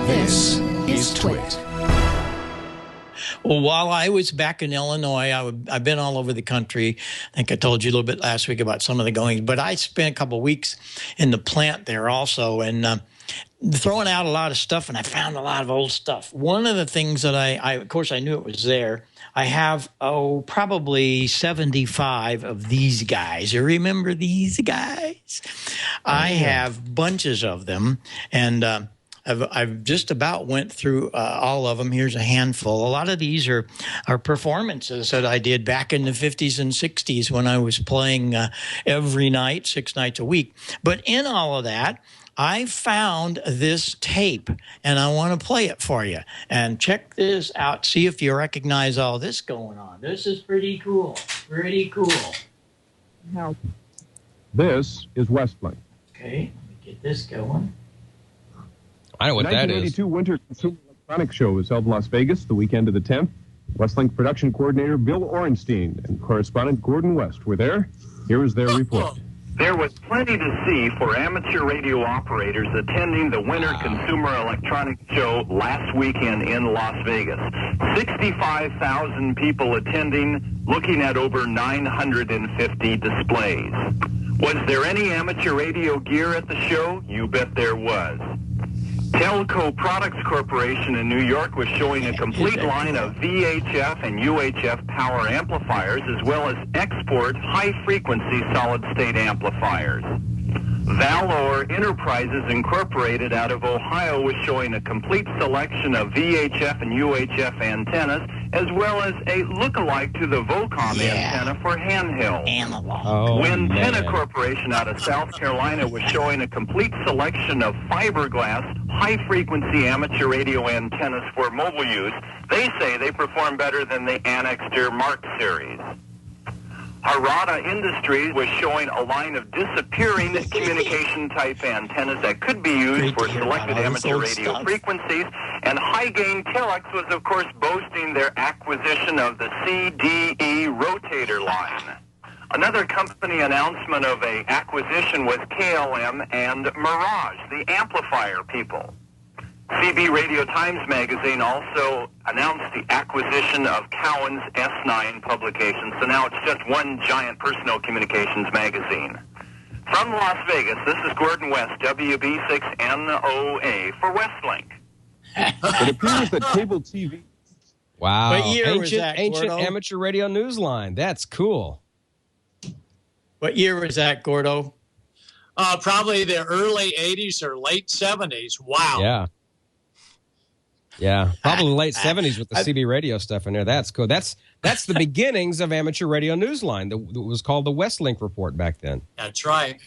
This is Twit. Well, while I was back in Illinois, I've been all over the country. I think I told you a little bit last week about some of the goings, but I spent a couple of weeks in the plant there also, and throwing out a lot of stuff, and I found a lot of old stuff. One of the things that I of course, I knew it was there. I have, probably 75 of these guys. You remember these guys? I have bunches of them, and I've just about went through all of them. Here's a handful. A lot of these are performances that I did back in the 50s and 60s when I was playing every night, 6 nights a week. But in all of that, I found this tape, and I want to play it for you. And check this out. See if you recognize all this going on. This is pretty cool. Pretty cool. Help. This is Westlink. Okay, let me get this going. I know what that is. The 1982 Winter Consumer Electronics Show was held in Las Vegas the weekend of the 10th. Westlink production coordinator Bill Orenstein and correspondent Gordon West were there. Here is their report. There was plenty to see for amateur radio operators attending the Winter Consumer Electronics Show last weekend in Las Vegas. 65,000 people attending, looking at over 950 displays. Was there any amateur radio gear at the show? You bet there was. Telco Products Corporation in New York was showing a complete line of VHF and UHF power amplifiers, as well as export high-frequency solid-state amplifiers. Valor Enterprises Incorporated out of Ohio was showing a complete selection of VHF and UHF antennas, as well as a look-alike to the Vocom antenna for handheld. Windtenna Corporation out of South Carolina was showing a complete selection of fiberglass, high-frequency amateur radio antennas for mobile use. They say they perform better than the Annexter Mark series. Harada Industries was showing a line of disappearing communication-type antennas that could be used for selected amateur radio frequencies, and High Gain Telex was, of course, boasting their acquisition of the CDE rotator line. Another company announcement of an acquisition was KLM and Mirage, the amplifier people. CB Radio Times Magazine also announced the acquisition of Cowan's S9 publication, so now it's just one giant personal communications magazine. From Las Vegas, this is Gordon West, WB6NOA for Westlink. It appears that cable TV... Wow. What year was that, ancient Gordo? amateur radio newsline. That's cool. What year was that, Gordo? Probably the early 80s or late 70s. Wow. Yeah. Yeah, probably late 70s with the CB radio stuff in there. That's cool. That's the beginnings of amateur radio newsline. That was called the Westlink Report back then. That's right.